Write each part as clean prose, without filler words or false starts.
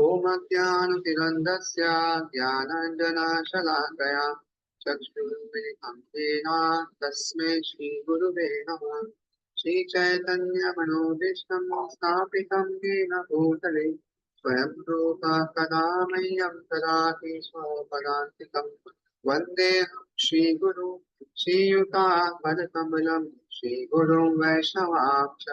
ॐ अज्ञानतिरन्धस्य ज्ञानाञ्जनशलाकया चक्षुरुन्मिलितं येन तस्मै श्रीगुरुवे नमः। श्रीचैतन्यमनोभीष्टं स्थापितं येन भूतले स्वयं रूपः कदा मह्यं ददाति स्वपदान्तिकं। वन्देऽहं श्रीगुरुं श्रीयुतापदकमलं श्रीगुरुं वैष्णवांश्च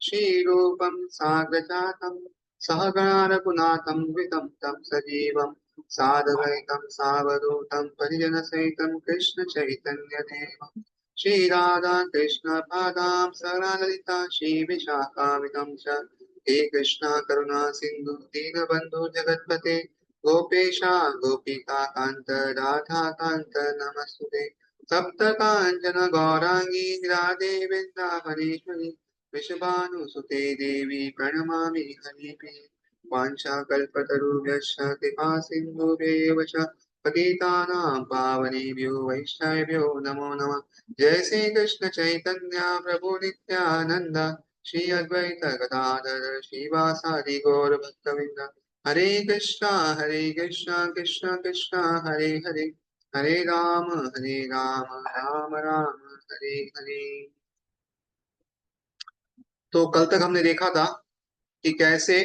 श्रीरूपं साग्रजातं सहगणा रघुनाथं वितं तं सजीवं साधुवैतं सावधूतं परिजनसहितं कृष्ण चैतन्यदेवं श्रीराधा कृष्ण पादां सरललिता श्रीविशाखावितं च हे कृष्ण करुणा सिन्धु दीनबन्धु जगत्पते गोपेशा गोपिका कान्त राधा कान्त नमस्तुते सप्त काञ्चन गौराङ्गी राधे वृन्दावनेश्वरी वृषभानुसुते देवी प्रणमामि हरिप्रिये वाञ्छाकल्पतरुभ्यश्च कृपा सिन्धुभ्येव च पतितानां पावनेभ्यो वैष्णवेभ्यो नमो नमः। जय श्री कृष्ण चैतन्य प्रभु नित्यानंद श्री अद्वैत गदाधर श्रीवासादि गौर भक्तवृंद हरे कृष्णा कृष्ण कृष्ण हरे हरे हरे राम राम राम हरे हरे। तो कल तक हमने देखा था कि कैसे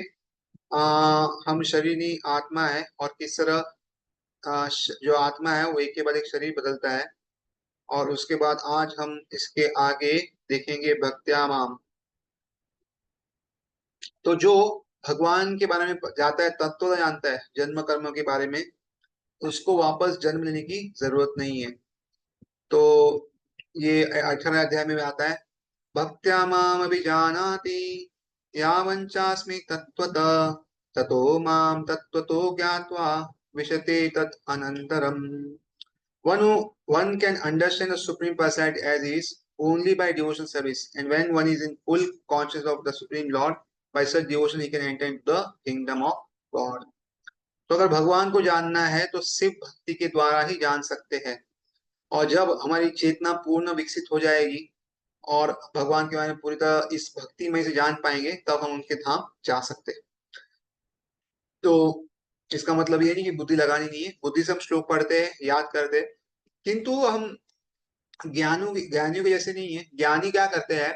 हम शरीर नहीं आत्मा है और किस तरह जो आत्मा है वो एक के बाद एक शरीर बदलता है। और उसके बाद आज हम इसके आगे देखेंगे भक्त्यामाम। तो जो भगवान के बारे में जाता है तत्व तो जानता है जन्म कर्म के बारे में, उसको वापस जन्म लेने की जरूरत नहीं है। तो ये 18वें अध्याय में आता है भक्त्या माम अभिजानाति यावञ्चास्मि तत्त्वतः ततो माम तत्त्वतो ज्ञात्वा विशते तत् अनन्तरम्। One can understand the Supreme Personality as he is only by devotional service, and when one is in full consciousness of the Supreme Lord, by such devotion he can enter into the kingdom of God. तो अगर भगवान को जानना है तो सिर्फ भक्ति के द्वारा ही जान सकते हैं। और जब हमारी चेतना पूर्ण विकसित हो जाएगी और भगवान के बारे में पूरी तरह इस भक्ति में से जान पाएंगे, तब हम उनके धाम जा सकते हैं। तो इसका मतलब ये नहीं कि बुद्धि लगानी नहीं है, बुद्धि से हम श्लोक पढ़ते हैं, याद करते हैं, किंतु हम ज्ञानियों के जैसे नहीं है। ज्ञानी क्या करते हैं,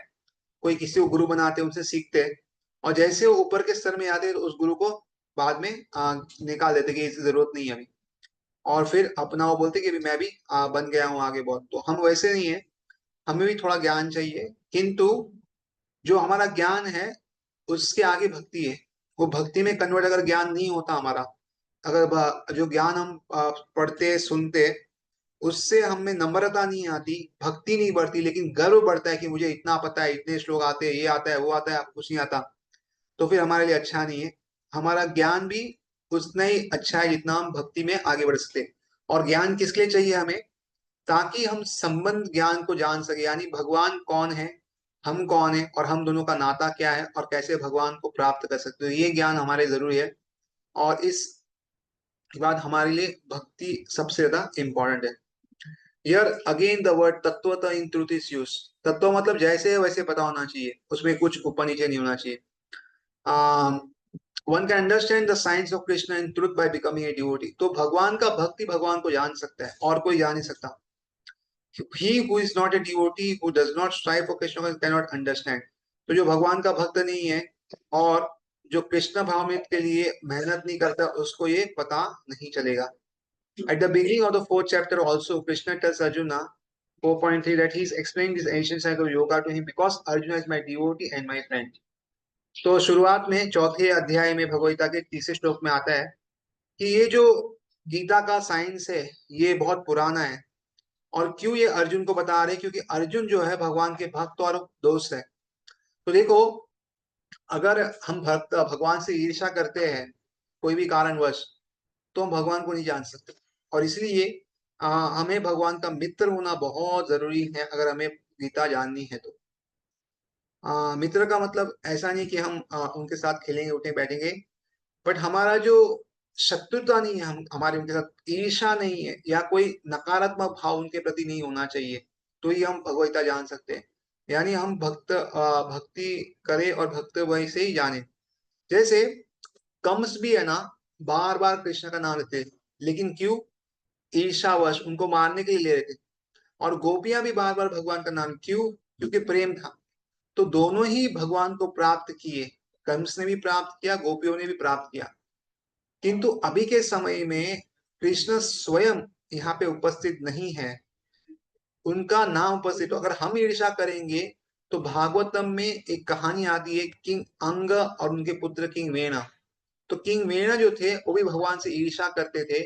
कोई किसी को गुरु बनाते हैं, उनसे सीखते हैं, और जैसे वो ऊपर के स्तर में आते हैं तो उस गुरु को बाद में निकाल देते कि इसकी जरूरत नहीं है अभी, और फिर अपना वो बोलते कि अभी मैं भी बन गया हूँ आगे बहुत। तो हम वैसे नहीं है, हमें भी थोड़ा ज्ञान चाहिए, किंतु जो हमारा ज्ञान है उसके आगे भक्ति है। वो भक्ति में कन्वर्ट अगर ज्ञान नहीं होता हमारा, अगर जो ज्ञान हम पढ़ते सुनते उससे हमें नम्रता नहीं आती, भक्ति नहीं बढ़ती, लेकिन गर्व बढ़ता है कि मुझे इतना पता है, इतने श्लोक आते हैं, ये आता है वो आता है, आपको कुछ नहीं आता, तो फिर हमारे लिए अच्छा नहीं है। हमारा ज्ञान भी उतना ही अच्छा है जितना हम भक्ति में आगे बढ़ सकते हैं। और ज्ञान किस लिए चाहिए हमें, ताकि हम संबंध ज्ञान को जान सके, यानी भगवान कौन है, हम कौन है, और हम दोनों का नाता क्या है, और कैसे भगवान को प्राप्त कर सकते हो, ये ज्ञान हमारे जरूरी है। और इस बाद हमारे लिए भक्ति सबसे ज्यादा इंपॉर्टेंट है। हियर अगेन द वर्ड तत्वतः इन ट्रुथ इज यूज। तत्व मतलब जैसे है वैसे पता होना चाहिए, उसमें कुछ ऊपर नीचे नहीं होना चाहिए। One can understand the science of Krishna in truth by becoming a devotee. तो भगवान का भक्ति भगवान को जान सकता है और कोई जान नहीं सकता। He who is not a devotee, who does not strive for Krishna cannot understand। तो जो भगवान का भक्त नहीं है और जो कृष्ण भाव के लिए मेहनत नहीं करता, उसको ये पता नहीं चलेगा। At the beginning of the fourth chapter also, Krishna tells Arjuna 4.3 that he's explained this ancient science of yoga to him because Arjuna is my devotee and my friend। तो शुरुआत में चौथे अध्याय में भगवद गीता के तीसरे श्लोक में आता है कि ये जो गीता का साइंस है ये बहुत पुराना है। और क्यों ये अर्जुन को बता रहे हैं, क्योंकि अर्जुन जो है भगवान के भक्त और दोस्त है। तो देखो, अगर हम भक्त भगवान से ईर्ष्या करते हैं कोई भी कारणवश, तो हम भगवान को नहीं जान सकते। और इसलिए हमें भगवान का मित्र होना बहुत जरूरी है अगर हमें गीता जाननी है तो। मित्र का मतलब ऐसा नहीं कि हम उनके साथ खेलेंगे उठे बैठेंगे, बट हमारा जो शत्रुता नहीं है, हम हमारे उनके साथ ईर्ष्या नहीं है या कोई नकारात्मक भाव उनके प्रति नहीं होना चाहिए, तो ही हम भगवता जान सकते हैं। यानी हम भक्ति करें और भक्त वही से ही जाने। जैसे कंस भी है ना, बार बार कृष्ण का नाम लेते, लेकिन क्यों? ईर्षावश उनको मारने के लिए ले रहे थे। और गोपियां भी बार बार भगवान का नाम, क्यों? क्योंकि प्रेम था। तो दोनों ही भगवान को प्राप्त किए, कंस ने भी प्राप्त किया, गोपियों ने भी प्राप्त किया। किंतु अभी के समय में कृष्ण स्वयं यहाँ पे उपस्थित नहीं है, उनका नाम उपस्थित। तो अगर हम ईर्षा करेंगे तो भागवतम में एक कहानी आती है, किंग अंग और उनके पुत्र किंग वेणा। तो किंग वेणा जो थे वो भी भगवान से ईर्षा करते थे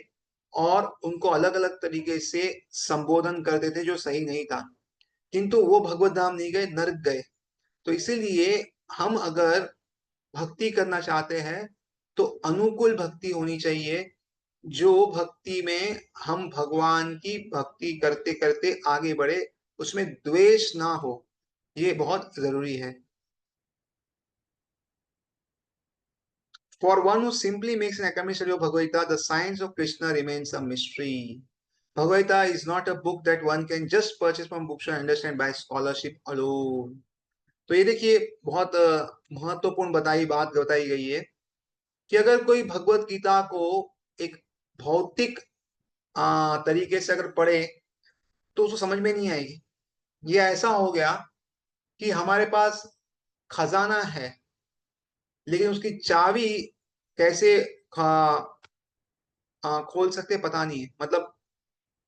और उनको अलग अलग तरीके से संबोधन करते थे जो सही नहीं था। किंतु वो भगवत धाम नहीं गए, नरक गए। तो इसीलिए हम अगर भक्ति करना चाहते हैं तो अनुकूल भक्ति होनी चाहिए, जो भक्ति में हम भगवान की भक्ति करते करते आगे बढ़े, उसमें द्वेष ना हो, ये बहुत जरूरी है। For one who simply makes an academic study of Bhagavad Gita, the science of Krishna remains a mystery. Bhagavad Gita is not a book that one can just purchase from bookstore and understand by scholarship alone. तो ये देखिए, बहुत महत्वपूर्ण बात बताई गई है कि अगर कोई भगवत गीता को एक भौतिक तरीके से अगर पढ़े तो उसको समझ में नहीं आएगी। ये ऐसा हो गया कि हमारे पास खजाना है, लेकिन उसकी चाबी कैसे खोल सकते पता नहीं है, मतलब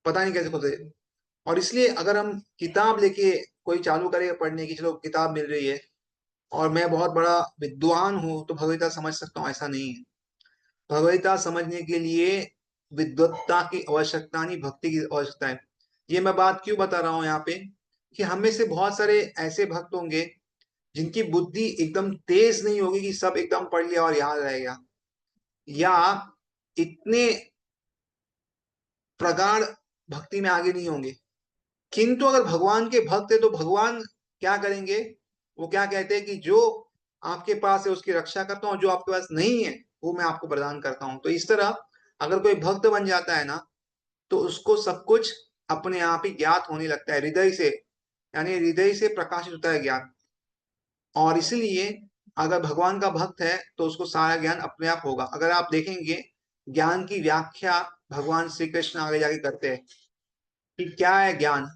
पता नहीं कैसे खोलते। और इसलिए अगर हम किताब लेके कोई चालू करे पढ़ने की, चलो किताब मिल रही है और मैं बहुत बड़ा विद्वान हूं तो भगवत गीता समझ सकता हूँ, ऐसा नहीं है। भगवत गीता समझने के लिए विद्वत्ता की आवश्यकता नहीं, भक्ति की आवश्यकता है। ये मैं बात क्यों बता रहा हूँ यहाँ पे, कि हम में से बहुत सारे ऐसे भक्त होंगे जिनकी बुद्धि एकदम तेज नहीं होगी कि सब एकदम पढ़ लिया और याद रहेगा, या इतने प्रगाढ़ भक्ति में आगे नहीं होंगे। किंतु अगर भगवान के भक्त है तो भगवान क्या करेंगे? वो क्या कहते हैं कि जो आपके पास है उसकी रक्षा करता हूँ, जो आपके पास नहीं है वो मैं आपको प्रदान करता हूँ। तो इस तरह अगर कोई भक्त बन जाता है ना, तो उसको सब कुछ अपने आप ही ज्ञात होने लगता है, हृदय से, यानी हृदय से प्रकाशित होता है ज्ञान। और इसलिए अगर भगवान का भक्त है तो उसको सारा ज्ञान अपने आप होगा। अगर आप देखेंगे ज्ञान की व्याख्या भगवान श्री कृष्ण आगे जाके करते हैं कि क्या है ज्ञान,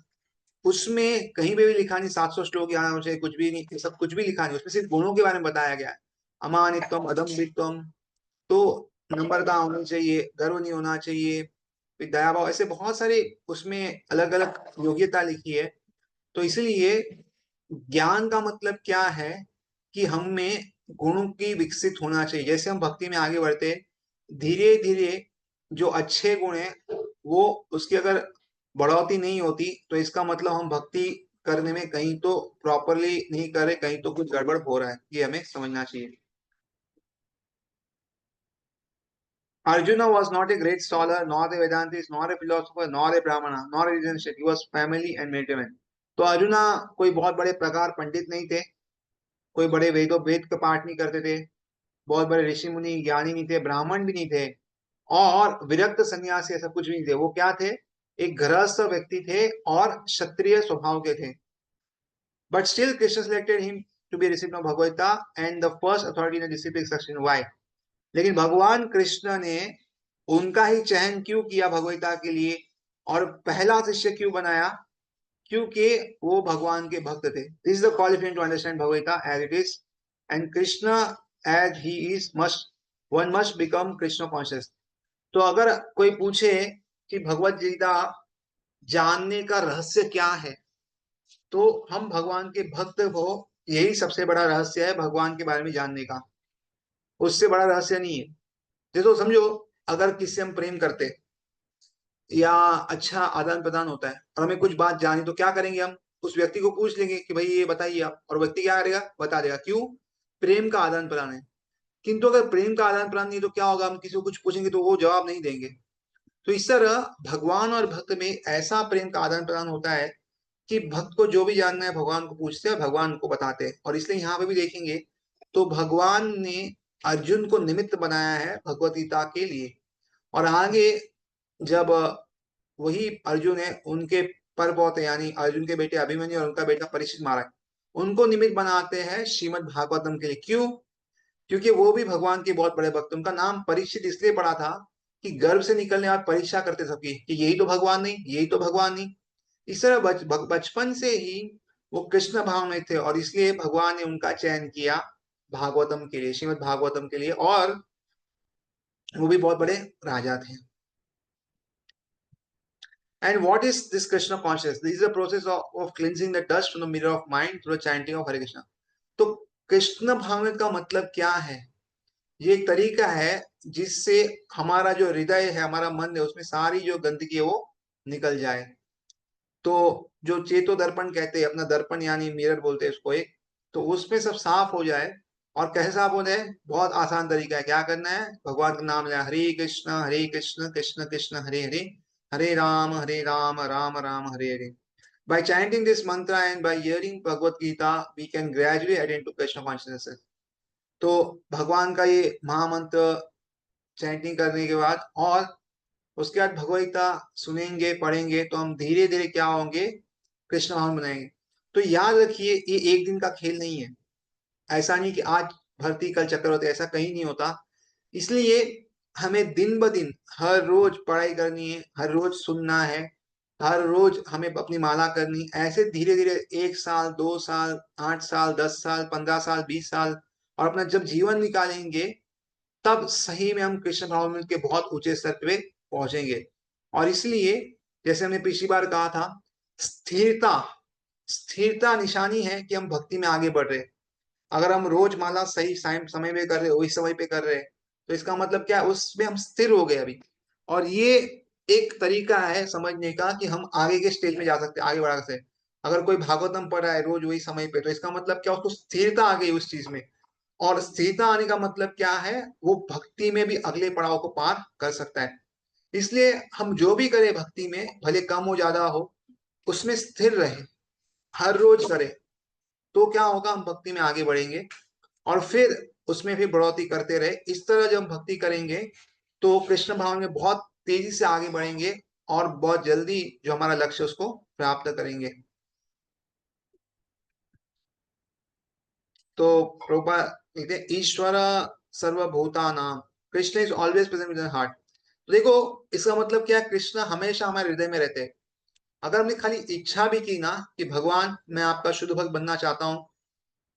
उसमें कहीं पे भी लिखा नहीं 700 श्लोक याद होना चाहिए, कुछ भी नहीं, ये सब कुछ भी लिखा नहीं, उसमें सिर्फ गुणों के बारे में बताया गया है। अमानित्वम अदम्भित्वम, तो नम्रता होनी चाहिए, गर्व नहीं होना चाहिए, फिर दया भाव, ऐसे बहुत सारे उसमें अलग अलग योग्यता लिखी है। तो इसलिए ज्ञान का मतलब क्या है कि हम में गुणों की विकसित होना चाहिए। जैसे हम भक्ति में आगे बढ़ते, धीरे धीरे जो अच्छे गुण है वो, उसकी अगर बढ़ोतरी नहीं होती तो इसका मतलब हम भक्ति करने में कहीं तो प्रॉपरली नहीं कर रहे, कहीं तो कुछ गड़बड़ हो रहा है, ये हमें समझना चाहिए। Arjuna was not a great scholar, nor a Vedantist, nor a philosopher, nor a Brahmana, nor a religious. He was family and military man. तो अर्जुना कोई बहुत बड़े प्रकार पंडित नहीं थे, कोई बड़े वेद का पाठ नहीं करते थे, बहुत बड़े ऋषि मुनि ज्ञानी नहीं थे, ब्राह्मण भी नहीं थे, और विरक्त सन्यासी ऐसा कुछ भी नहीं थे। वो क्या थे? एक गृहस्थ व्यक्ति थे और क्षत्रिय स्वभाव के थे। But still Krishna selected him to be recipient of Bhagavata and the first authority in discipline section. Why? लेकिन भगवान कृष्ण ने उनका ही चयन क्यों किया भगवता के लिए और पहला शिष्य क्यों बनाया? क्योंकि वो भगवान के भक्त थे। This is the qualification to understand Bhagavata as it is, and Krishna as he is must, one must become Krishna conscious. तो अगर कोई पूछे कि भगवत गीता जानने का रहस्य क्या है, तो हम भगवान के भक्त हो, यही सबसे बड़ा रहस्य है भगवान के बारे में जानने का, उससे बड़ा रहस्य नहीं है। जैसे समझो, अगर किससे हम प्रेम करते या अच्छा आदान प्रदान होता है और हमें कुछ बात जानी, तो क्या करेंगे? हम उस व्यक्ति को पूछ लेंगे कि भाई ये बताइए आप, और व्यक्ति क्या करेगा? बता देगा। क्यों? प्रेम का आदान प्रदान है। किंतु अगर प्रेम का आदान प्रदान नहीं तो क्या होगा? हम किसी को कुछ पूछेंगे तो वो जवाब नहीं देंगे। तो इस तरह भगवान और भक्त में ऐसा प्रेम का आदान प्रदान होता है कि भक्त को जो भी जानना है भगवान को पूछते हैं, भगवान को बताते हैं। और इसलिए यहाँ पे भी देखेंगे तो भगवान ने अर्जुन को निमित्त बनाया है भगवत गीता के लिए। और आगे जब वही अर्जुन है, उनके पर बहुत है, यानी अर्जुन के बेटे अभिमन्यु और उनका बेटा परीक्षित महाराज, उनको निमित्त बनाते हैं श्रीमद् भागवतम के लिए। क्यों? क्योंकि वो भी भगवान के बहुत बड़े भक्त, उनका नाम परीक्षित इसलिए पड़ा था कि गर्भ से निकलने बाद परीक्षा करते सबकी कि यही तो भगवान नहीं, यही तो भगवान नहीं। इस तरह बचपन से ही वो कृष्ण भाव में थे, और इसलिए भगवान ने उनका चयन किया भागवतम के लिए, श्रीमद् भागवतम के लिए, और वो भी बहुत बड़े राजा थे। And what is this Krishna consciousness? This is a process of cleansing the dust from the mirror of mind through the chanting of Hare Krishna. तो कृष्ण भावना का मतलब क्या है? ये एक तरीका है जिससे हमारा जो हृदय है, हमारा मन है, उसमें सारी जो गंदगी है वो निकल जाए। तो जो चेतो दर्पण कहते हैं, अपना दर्पण यानी मिरर बोलते हैं उसको एक, तो उसमें सब साफ हो जाए। और कैसे साफ हो जाए? बहुत आसान तरीका है। क्या करना है? भगवान का नाम लेना, हरे कृष्ण कृष्ण कृष्ण हरे हरे, हरे Ram Ram Ram Hare Hare. By chanting this mantra and by hearing Bhagavad Gita, we can gradually attain to Krishna consciousness. तो भगवान का ये महामंत्र चैंटिंग करने के बाद और उसके बाद भगवद गीता सुनेंगे, पढ़ेंगे, तो हम धीरे धीरे क्या होंगे? कृष्ण भावन बनाएंगे। तो याद रखिए, ये एक दिन का खेल नहीं है। ऐसा नहीं कि आज भर्ती कल चक्कर होते, ऐसा कहीं नहीं होता। इसलिए हमें दिन ब दिन हर रोज पढ़ाई करनी है, हर रोज सुनना है, हर रोज हमें अपनी माला करनी। ऐसे धीरे धीरे 1 साल, 2 साल, 8 साल, 10 साल, 15 साल, 20 साल, और अपना जब जीवन निकालेंगे, तब सही में हम कृष्ण भाव में के बहुत ऊंचे स्तर पे पहुंचेंगे। और इसलिए जैसे हमने पिछली बार कहा था, स्थिरता, स्थिरता निशानी है कि हम भक्ति में आगे बढ़ रहे। अगर हम रोज माला सही समय में कर रहे, वही समय पे कर रहे, तो इसका मतलब क्या है? उसमें हम स्थिर हो गए अभी। और ये एक तरीका है समझने का कि हम आगे के स्टेज में जा सकते हैं, आगे बढ़ा सकते हैं। अगर कोई भागवतम पढ़ रहा है रोज वही समय पे, तो इसका मतलब क्या? उसको स्थिरता आ गई उस चीज में। और स्थिरता आने का मतलब क्या है? वो भक्ति में भी अगले पड़ाव को पार कर सकता है। इसलिए हम जो भी करें भक्ति में, भले कम हो ज्यादा हो, उसमें स्थिर रहे, हर रोज करें, तो क्या होगा? हम भक्ति में आगे बढ़ेंगे, और फिर उसमें भी बढ़ोतरी करते रहे। इस तरह जब हम भक्ति करेंगे, तो कृष्ण भाव में बहुत तेजी से आगे बढ़ेंगे, और बहुत जल्दी जो हमारा लक्ष्य है उसको प्राप्त करेंगे। तो प्रभुपाद लिखते हैं, ईश्वर सर्वभूतानां, Krishna is always present with heart. तो देखो, इसका मतलब क्या है? कृष्ण हमेशा हमारे हृदय में रहते हैं। अगर हमने खाली इच्छा भी की ना कि भगवान मैं आपका शुद्ध भक्त बनना चाहता हूँ,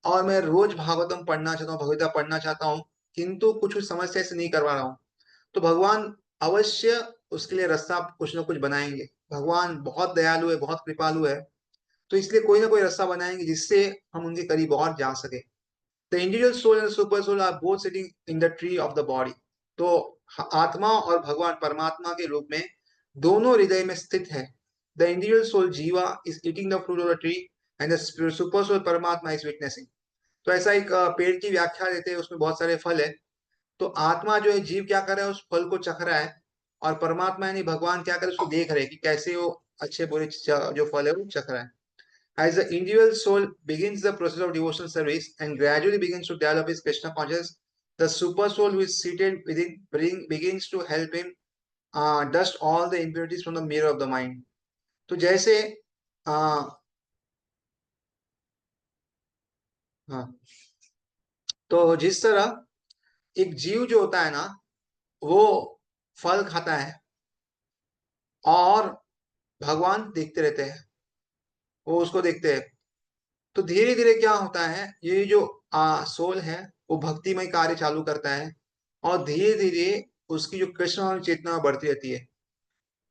और मैं रोज भागवतम पढ़ना चाहता हूँ, भगवता पढ़ना चाहता हूँ, किंतु कुछ कुछ समस्या से नहीं करवा रहा हूँ, तो भगवान अवश्य उसके लिए रास्ता कुछ ना कुछ बनाएंगे। भगवान बहुत दयालु है, बहुत कृपालु है, तो इसलिए कोई ना कोई रास्ता बनाएंगे जिससे हम उनके करीब और जा सके। The individual soul and super soul are both sitting in the tree of the body. तो आत्मा और भगवान परमात्मा के रूप में दोनों हृदय में स्थित है। The individual soul jiva is eating the fruit of the tree, and the super soul Paramatma is witnessing. तो ऐसा एक पेड़ की व्याख्या देते हैं, उसमें बहुत सारे फल है। तो आत्मा जो है, जीव क्या कर रहा है? उस फल को चख रहा है। और परमात्मा यानी भगवान क्या कर रहे हैं? उसको देख रहे हैं कि कैसे वो अच्छे बुरे जो फल है वो चख रहा है। As the individual soul begins the process of devotional service and gradually begins to develop his Krishna consciousness, the super soul who is seated within begins to help him dust all the impurities from the mirror of the mind. तो जैसे आ, हाँ, तो जिस तरह एक जीव जो होता है ना, वो फल खाता है, और भगवान देखते रहते हैं, वो उसको देखते हैं। तो धीरे धीरे क्या होता है? ये जो सोल है, वो भक्तिमय कार्य चालू करता है, और धीरे धीरे उसकी जो कृष्ण और चेतना बढ़ती रहती है,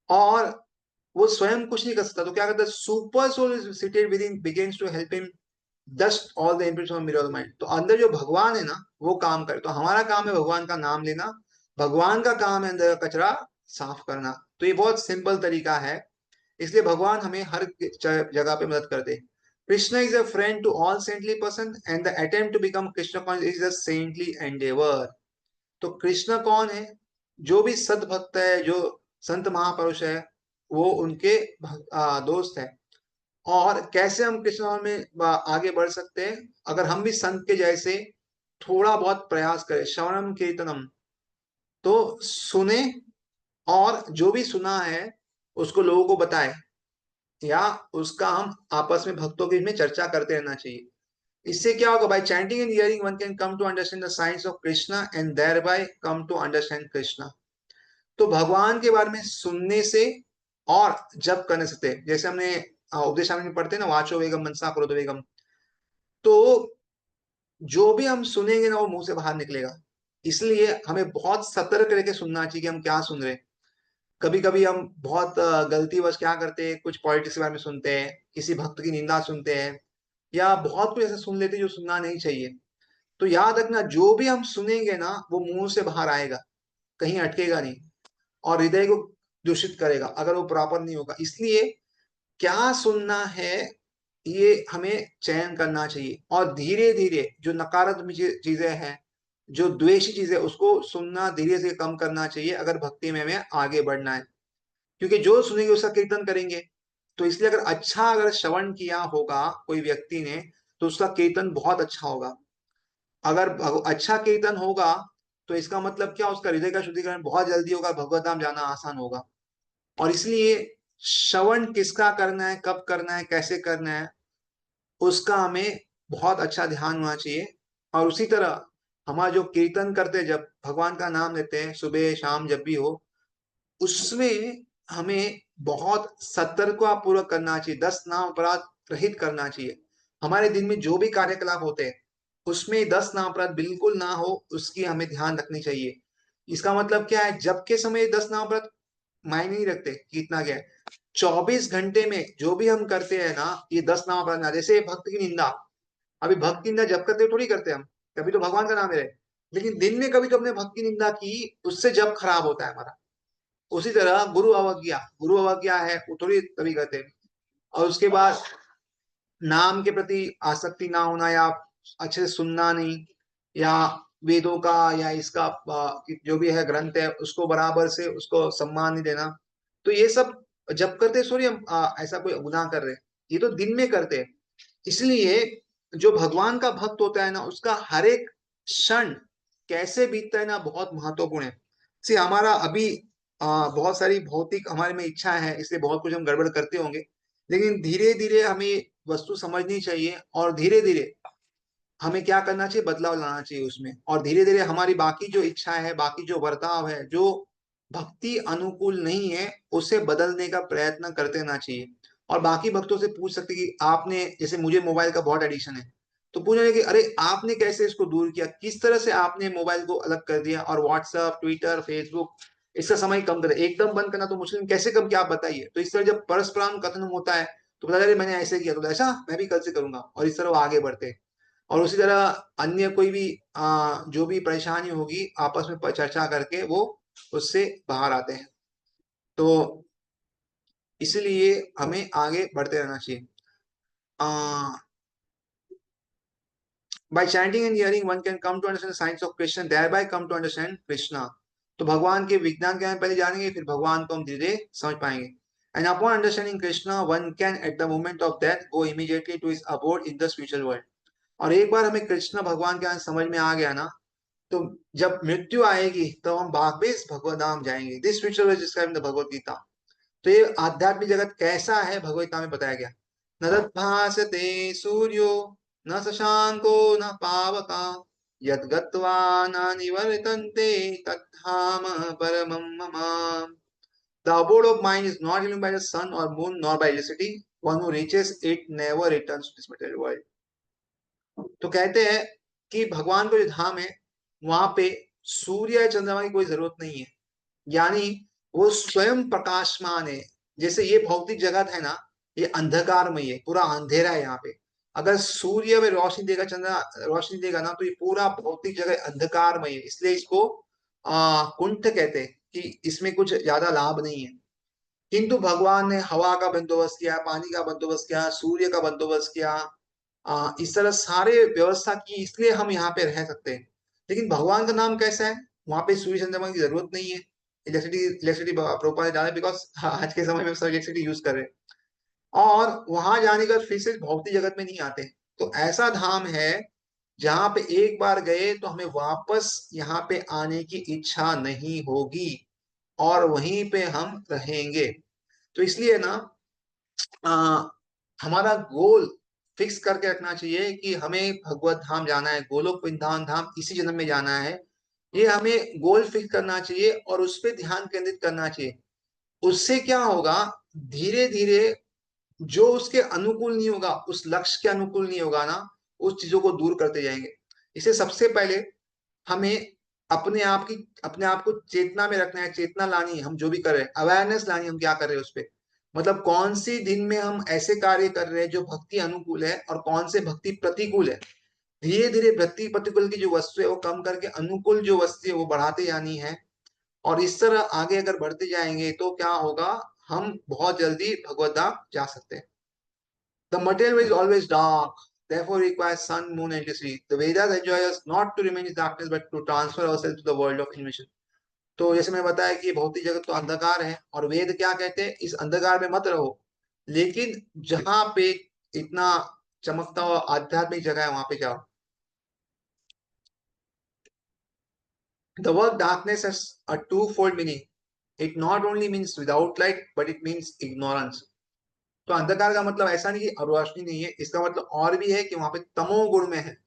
और वो स्वयं कुछ नहीं कर सकता। तो क्या करता है? Super soul is seated within begins to help him dust all the impression of mirror of mind. तो अंदर जो भगवान है ना, वो काम करे। तो हमारा काम है भगवान का नाम लेना, भगवान का काम है अंदर का कचरा साफ करना। तो ये बहुत सिंपल तरीका है, इसलिए भगवान हमें हर जगह पे मदद करते। Krishna is a friend to all saintly person, and the attempt to become Krishna conscious is a saintly endeavour. तो कृष्ण कौन है? जो भी सद्भक्त है, जो संत महापुरुष है, वो उनके दोस्त है। और कैसे हम कृष्ण में आगे बढ़ सकते हैं? अगर हम भी संत के जैसे थोड़ा बहुत प्रयास करें, श्रवणम कीर्तनम, तो सुने, और जो भी सुना है उसको लोगों को बताए, या उसका हम आपस में भक्तों के में चर्चा करते रहना चाहिए। इससे क्या होगा? By chanting and hearing one can come to understand the science of Krishna and thereby come to understand Krishna. तो भगवान के बारे में सुनने से और जप करने से, जैसे हमने उपदेश में पढ़ते हैं ना, वाचो वेगम मनसा करोतो वेगम, तो जो भी हम सुनेंगे ना वो मुंह से बाहर निकलेगा। इसलिए हमें बहुत सतर्क रह के सुनना चाहिए कि हम क्या सुन रहे हैं। कभी कभी हम बहुत गलतीवश क्या करते हैं, कुछ पॉलिटिक्स के बारे में सुनते हैं, किसी भक्त की निंदा सुनते हैं, या बहुत कुछ ऐसा सुन लेते हैं जो सुनना नहीं चाहिए। तो याद रखना, जो भी हम सुनेंगे ना वो मुंह से बाहर आएगा, कहीं अटकेगा नहीं, और हृदय को दूषित करेगा अगर वो प्रॉपर नहीं होगा। इसलिए क्या सुनना है ये हमें चयन करना चाहिए, और धीरे धीरे जो नकारात्मक चीजें हैं, जो द्वेषी चीजें, उसको सुनना धीरे से कम करना चाहिए अगर भक्ति में हमें आगे बढ़ना है। क्योंकि जो सुनेंगे उसका कीर्तन करेंगे। तो इसलिए अगर श्रवण किया होगा कोई व्यक्ति ने, तो उसका कीर्तन बहुत अच्छा होगा। अगर अच्छा कीर्तन होगा तो इसका मतलब क्या, उसका हृदय का शुद्धिकरण बहुत जल्दी होगा, भगवत धाम जाना आसान होगा। और इसलिए श्रवण किसका करना है, कब करना है, कैसे करना है, उसका हमें बहुत अच्छा ध्यान होना चाहिए। और उसी तरह हमारा जो कीर्तन करते हैं, जब भगवान का नाम लेते हैं सुबह शाम जब भी हो, उसमें हमें बहुत सतर्कता पूर्वक करना चाहिए, दस नाम अपराध रहित करना चाहिए। हमारे दिन में जो भी कार्यकलाप होते हैं उसमें दस नाम अपराध बिल्कुल ना हो, उसकी हमें ध्यान रखनी चाहिए। इसका मतलब क्या है? जब के समय दस नाम अपराध मायने नहीं रखते कि इतना क्या है, 24 घंटे में जो भी हम करते हैं ना, ये दस नाम अपराध ना। जैसे भक्त की निंदा, अभी भक्त की निंदा जब करते हुए थोड़ी करते हैं हम, कभी तो भगवान का नाम ले रहे, लेकिन दिन में कभी तो हमने भक्त की निंदा की, उससे जब खराब होता है हमारा। उसी तरह गुरु अवज्ञा है वो थोड़ी कभी करते हैं। और उसके बाद नाम के प्रति आसक्ति ना होना, या अच्छे से सुनना नहीं, या वेदों का या इसका जो भी है ग्रंथ है उसको बराबर से उसको सम्मान नहीं देना। तो ये सब जब करते सॉरी हम ऐसा कोई गुनाह कर रहे हैं, ये तो दिन में करते हैं। इसलिए जो भगवान का भक्त होता है ना, उसका हर एक क्षण कैसे बीतता है ना बहुत महत्वपूर्ण है। सी हमारा अभी बहुत सारी भौतिक हमारे में इच्छा है, इसलिए बहुत कुछ हम गड़बड़ करते होंगे, लेकिन धीरे धीरे हमें वस्तु समझनी चाहिए, और धीरे धीरे हमें क्या करना चाहिए, बदलाव लाना चाहिए उसमें। और धीरे धीरे हमारी बाकी जो इच्छाएं है, बाकी जो बर्ताव है जो भक्ति अनुकूल नहीं है, उसे बदलने का प्रयत्न करते रहना चाहिए। और बाकी भक्तों से पूछ सकते कि आपने, जैसे मुझे मोबाइल का बहुत एडिक्शन है, तो पूछ रहे कि अरे आपने कैसे इसको दूर किया, किस तरह से आपने मोबाइल को अलग कर दिया, और व्हाट्सएप ट्विटर फेसबुक इसका समय कम कर, एकदम बंद करना तो मुश्किल, कैसे कम किया आप बताइए। तो इस तरह जब परस्पराम कथन होता है तो पता चले मैंने ऐसे किया, तो ऐसा मैं भी कल से करूंगा, और इस तरह वो आगे बढ़ते हैं। और उसी तरह अन्य कोई भी जो भी परेशानी होगी आपस में चर्चा करके वो उससे बाहर आते हैं। तो इसलिए हमें आगे बढ़ते रहना चाहिए। By chanting and hearing one can come to understand science of Krishna, thereby come to understand Krishna. तो भगवान के विज्ञान के बारे में पहले जानेंगे, फिर भगवान को हम धीरे धीरे समझ पाएंगे। And upon understanding Krishna one can at the moment of death go immediately to his abode in the spiritual world. और एक बार हमें कृष्ण भगवान के बारे में समझ में आ गया ना, तो जब मृत्यु आएगी तो हम वापिस भगवत धाम जाएंगे। This spiritual is described in the Bhagavad Gita. तो ये आध्यात्मिक जगत कैसा है भगवत गीता में बताया गया। न तद्भासते सूर्यो न शशांको न पावका यद् गत्वा न निवर्तन्ते तद्धाम परमं मम। The abode of mind is not illumined by the sun or moon nor by electricity. One who reaches it never returns to this material world. तो कहते हैं कि भगवान का जो धाम है वहां पे सूर्य या चंद्रमा की कोई जरूरत नहीं है, यानी वो स्वयं प्रकाशमान है। जैसे ये भौतिक जगत है ना, ये अंधकारमय है, पूरा अंधेरा है यहाँ पे। अगर सूर्य में रोशनी देगा, चंद्र रोशनी देगा ना, तो ये पूरा भौतिक जगह अंधकारमय है। इसलिए इसको कुंठ कहते हैं कि इसमें कुछ ज्यादा लाभ नहीं है। किंतु भगवान ने हवा का बंदोबस्त किया, पानी का बंदोबस्त किया, सूर्य का बंदोबस्त किया, इस तरह सारे व्यवस्था की, इसलिए हम यहाँ पे रह सकते हैं। लेकिन भगवान का नाम कैसा है, वहां पे सूर्य चंद्रमा की जरूरत नहीं है। इलेक्ट्रिसिटी इलेक्ट्रिसिटी प्रोपाइड डाले, बिकॉज आज के समय में सब इलेक्ट्रिसिटी यूज कर रहे हैं, और वहां जाने का फिर से भौतिक जगत में नहीं आते। तो ऐसा धाम है जहां पे एक बार गए तो हमें वापस यहाँ पे आने की इच्छा नहीं होगी, और वहीं पे हम रहेंगे। तो इसलिए ना, आ, हमारा गोल फिक्स करके रखना चाहिए कि हमें भगवत धाम जाना है, गोलोक वृंदावन धाम इसी जन्म में जाना है। ये हमें गोल फिक्स करना चाहिए और उस पर ध्यान केंद्रित करना चाहिए। उससे क्या होगा, धीरे धीरे जो उसके अनुकूल नहीं होगा, उस लक्ष्य के अनुकूल नहीं होगा ना, उस चीजों को दूर करते जाएंगे। इसे सबसे पहले हमें अपने आप की अपने आप को चेतना में रखना है, चेतना लानी है, हम जो भी कर रहे हैं अवेयरनेस लानी है, हम क्या कर रहे हैं उस पे। मतलब कौन सी दिन में हम ऐसे कार्य कर रहे हैं जो भक्ति अनुकूल है और कौन से भक्ति प्रतिकूल है। धीरे धीरे भक्ति प्रतिकूल की जो वस्तु है वो कम करके अनुकूल जो वस्तु है वो बढ़ाते जानी है। और इस तरह आगे अगर बढ़ते जाएंगे तो क्या होगा, हम बहुत जल्दी भगवत धाम जा सकते हैं। The material is always dark, therefore requires sun, moon, and sea. The Vedas enjoy us not to remain in darkness but to transfer ourselves to the world of innovation. तो जैसे मैं बताया कि भौतिक जगत तो अंधकार है, और वेद क्या कहते हैं, इस अंधकार में मत रहो, लेकिन जहां पे इतना चमकता हुआ आध्यात्मिक जगह है वहां पे जाओ। The word darkness has a two-fold meaning. It not only means without light, but it means ignorance. तो अंधकार का मतलब ऐसा नहीं कि रोशनी नहीं है, इसका मतलब और भी है कि वहां पे तमोगुण में है,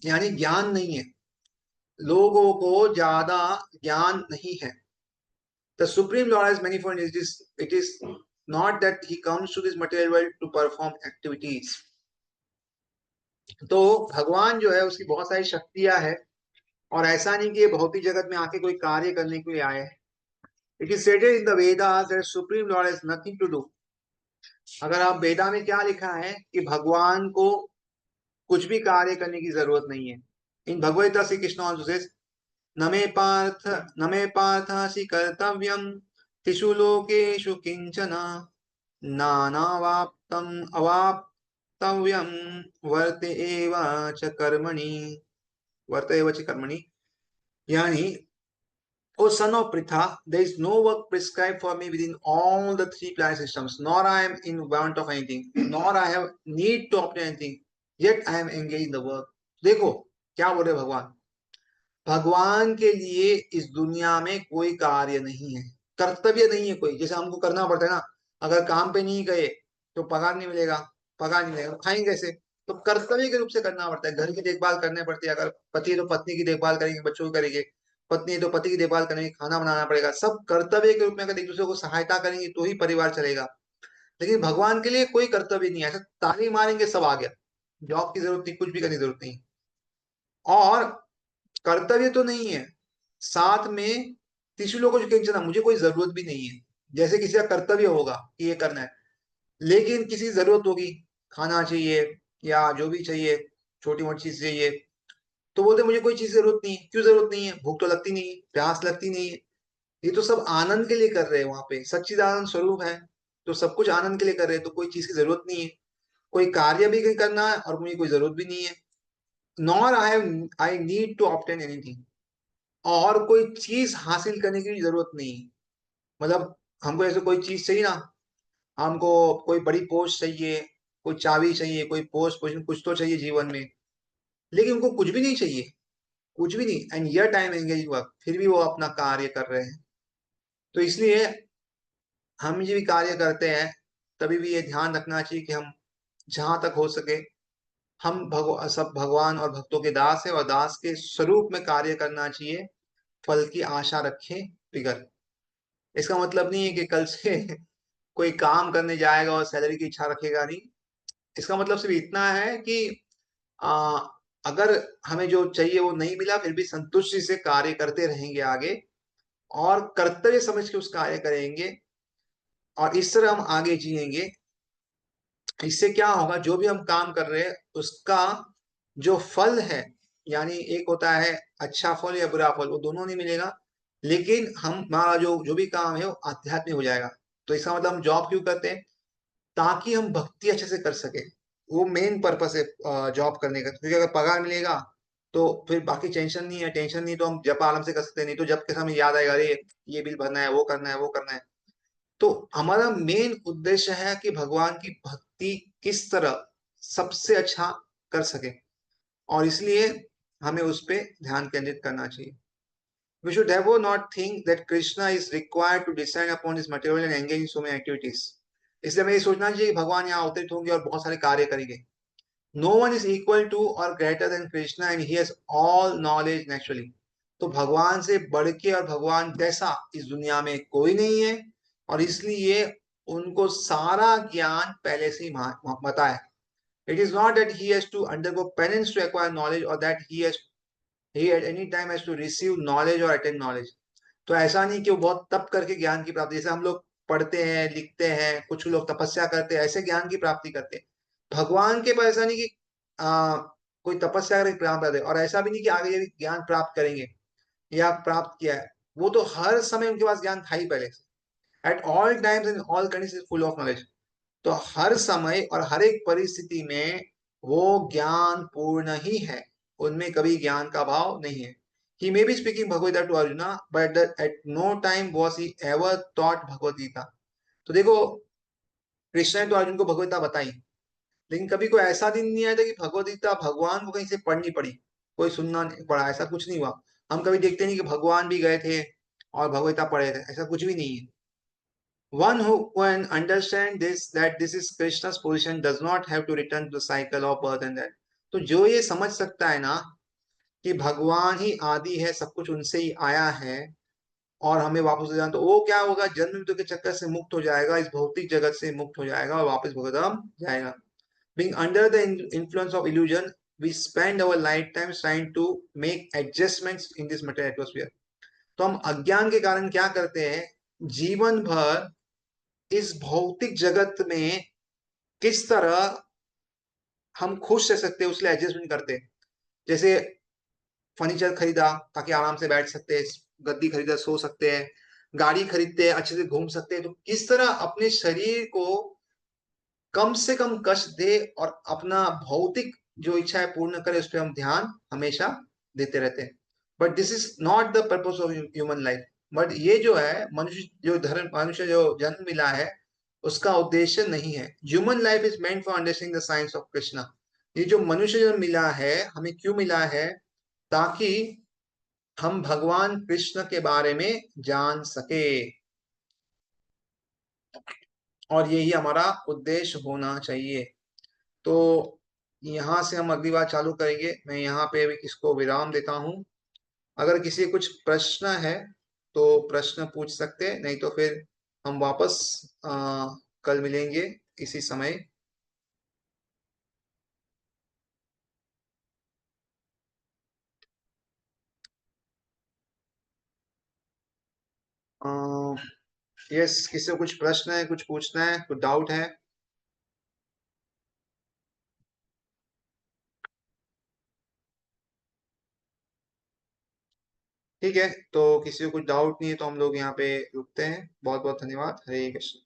यानी ज्ञान नहीं है, लोगों को ज्यादा ज्ञान नहीं है। The Supreme Lord has manifold. It is not that he comes to this material world to perform activities. तो भगवान जो है उसकी बहुत सारी शक्तियां हैं, और ऐसा नहीं कि ये भौतिक जगत में आके कोई कार्य करने के लिए आए हैं। It is stated in the Vedas that Supreme Lord has nothing to do. अगर आप वेदा में क्या लिखा है कि भगवान को कुछ भी कार्य करने की जरूरत नहीं है। इन भगवत श्री कृष्ण से न मे पार्थासि कर्तव्यम तिषु लोकेषु किंचन नानावाप्तम अवाप्तव्यम वर्त एव च कर्मणि, वर्त एव च कर्मणि। यानी, O son of Pritha, there is no work prescribed for me within all the three planet systems, nor I am in want of anything, nor I have need to obtain anything, yet I am engaged in the work. देखो क्या बोले भगवान, भगवान के लिए इस दुनिया में कोई कार्य नहीं है, कर्तव्य नहीं है कोई। जैसे हमको करना पड़ता है ना, अगर काम पे नहीं गए तो पगार नहीं मिलेगा, पगार नहीं मिलेगा खाएंगे कैसे। तो कर्तव्य के रूप से करना पड़ता है, घर की देखभाल करनी पड़ती है, अगर पति है तो पत्नी की देखभाल करेंगे, बच्चों की करेंगे, पत्नी है तो पति की देखभाल करेंगे, खाना बनाना पड़ेगा, सब कर्तव्य के रूप में अगर एक दूसरे को सहायता करेंगे तो ही परिवार चलेगा। लेकिन भगवान के लिए कोई कर्तव्य नहीं है, ऐसा ताली मारेंगे सब आ गया, जॉब की जरूरत नहीं, कुछ भी करने की जरूरत नहीं। और कर्तव्य तो नहीं है, साथ में तीसरे लोगों को टेंशन है, मुझे कोई जरूरत भी नहीं है। जैसे किसी का कर्तव्य होगा कि ये करना है, लेकिन किसी की जरूरत होगी, खाना चाहिए या जो भी चाहिए, छोटी मोटी चीज चाहिए, तो बोलते मुझे कोई चीज की जरूरत नहीं है। क्यों जरूरत नहीं है, भूख तो लगती नहीं है, प्यास लगती नहीं है। ये तो सब आनंद के लिए कर रहे हैं, वहां पे सच्चिदानंद स्वरूप है, तो सब कुछ आनंद के लिए कर रहे हैं, तो कोई चीज की जरूरत नहीं है, कोई कार्य भी नहीं करना है और मुझे कोई जरूरत भी नहीं है। Nor I need to obtain anything, और कोई चीज हासिल करने की जरूरत नहीं है। मतलब हमको ऐसे कोई चीज चाहिए ना, हमको कोई बड़ी पोस्ट चाहिए, कोई चाबी चाहिए, कोई पोस्ट पोजिशन कुछ तो चाहिए जीवन में, लेकिन उनको कुछ भी नहीं चाहिए, कुछ भी नहीं, and your time engage work, फिर भी वो अपना कार्य कर रहे हैं। तो इसलिए हम जो भी कार्य करते हैं तभी भी ये ध्यान रखना चाहिए कि हम जहां तक हो सके हम सब भगवान और भक्तों के दास है, और दास के स्वरूप में कार्य करना चाहिए, फल की आशा रखें बिगर। इसका मतलब नहीं है कि कल से कोई काम करने जाएगा और सैलरी की इच्छा रखेगा नहीं। इसका मतलब सिर्फ इतना है कि आ, अगर हमें जो चाहिए वो नहीं मिला फिर भी संतुष्टि से कार्य करते रहेंगे आगे, और कर्तव्य समझ के उस कार्य करेंगे, और इस तरह हम आगे जिएंगे। इससे क्या होगा, जो भी हम काम कर रहे हैं उसका जो फल है, यानी एक होता है अच्छा फल या बुरा फल, वो दोनों नहीं मिलेगा, लेकिन हम हमारा जो जो भी काम है वो आध्यात्मिक हो जाएगा। तो इसका मतलब हम जॉब क्यों करते हैं, ताकि हम भक्ति अच्छे से कर सके। वो मेन पर्पस है जॉब करने का, क्योंकि अगर पगार मिलेगा तो फिर बाकी टेंशन नहीं है, टेंशन नहीं तो हम जब आराम से कर सकते हैं, नहीं तो जब के समय याद आएगा, अरे ये बिल भरना है, वो करना है, वो करना है। तो हमारा मेन उद्देश्य है कि भगवान की भक्ति किस तरह सबसे अच्छा कर सके, और इसलिए हमें उस पे ध्यान केंद्रित करना चाहिए। We should therefore not think that Krishna is required to descend upon this material and engage in so many activities. इसलिए हमें ये सोचना चाहिए कि भगवान यहाँ अवतरित होंगे और बहुत सारे कार्य करेंगे। No one is equal to or greater than Krishna and he has all knowledge naturally. तो भगवान से बढ़ के और भगवान जैसा इस दुनिया में कोई नहीं है, और इसलिए उनको सारा ज्ञान पहले से ही पता है। It is not that he has to undergo penance to acquire knowledge, और that he at any time has to receive knowledge or attain knowledge। तो ऐसा नहीं कि वो बहुत तप करके ज्ञान की प्राप्ति, जैसे हम लोग पढ़ते हैं लिखते हैं, कुछ लोग तपस्या करते हैं, ऐसे ज्ञान की प्राप्ति करते हैं। भगवान के पास ऐसा नहीं कि कोई तपस्या करके प्राप्त करते, और ऐसा भी नहीं कि आगे ये ज्ञान प्राप्त करेंगे या प्राप्त किया है। वो तो हर समय उनके पास ज्ञान था ही पहले से। At all times in all condition full of knowledge. तो हर समय और हर एक परिस्थिति में वो ज्ञान पूर्ण ही है, उनमें कभी ज्ञान का अभाव नहीं है। He may be speaking Bhagavad Gita to Arjuna, but at no time was he ever taught Bhagavad Gita। तो देखो, कृष्ण ने तो अर्जुन को भगवद गीता बताई, लेकिन कभी कोई ऐसा दिन नहीं आया था कि भगवद गीता भगवान को कहीं से पढ़नी पड़ी, कोई सुनना नहीं पड़ा, ऐसा कुछ नहीं हुआ। हम कभी देखते नहीं कि भगवान भी गए थे और भगवद गीता पढ़े थे, ऐसा कुछ भी नहीं है। One who can understand this, that this is Krishna's position, does not have to return to the cycle of birth and death। तो जो ये समझ सकता है ना कि भगवान ही आदि है, सब कुछ उनसे ही आया है, और हमें वापस हो जाना, तो वो क्या होगा, जन्म मृत्यु के चक्कर से मुक्त हो जाएगा, इस भौतिक जगत से मुक्त हो जाएगा और वापस भगवतधाम जाएगा। Being under the influence of illusion, we spend our lifetime trying to make adjustments in this material atmosphere। तो हम अज्ञान के कारण क्या करते हैं, जीवन भर इस भौतिक जगत में किस तरह हम खुश रह सकते हैं उसके लिए एडजस्टमेंट करते हैं। जैसे फर्नीचर खरीदा ताकि आराम से बैठ सकते हैं, गद्दी खरीदा सो सकते हैं, गाड़ी खरीदते हैं अच्छे से घूम सकते हैं। तो किस तरह अपने शरीर को कम से कम कष्ट दे और अपना भौतिक जो इच्छा है पूर्ण करे, उस पर हम ध्यान हमेशा देते रहते हैं। But this is not the purpose of human life. But ये जो है मनुष्य जो धर्म, मनुष्य जो जन्म मिला है, उसका उद्देश्य नहीं है। Human life is meant for understanding the science of Krishna. ये जो मनुष्य जन्म मिला है, हमें क्यों मिला है, ताकि हम भगवान कृष्ण के बारे में जान सके, और यही हमारा उद्देश्य होना चाहिए। तो यहाँ से हम अगली बार चालू करेंगे। मैं यहाँ पे अभी इसको विराम देता हूँ। अगर किसी को कुछ प्रश्न है तो प्रश्न पूछ सकते हैं, नहीं तो फिर हम वापस कल मिलेंगे इसी समय। यस, किसी को कुछ प्रश्न है, कुछ पूछना है, कुछ डाउट है? ठीक है, तो किसी को कुछ डाउट नहीं है तो हम लोग यहाँ पे रुकते हैं। बहुत बहुत धन्यवाद। हरे कृष्ण।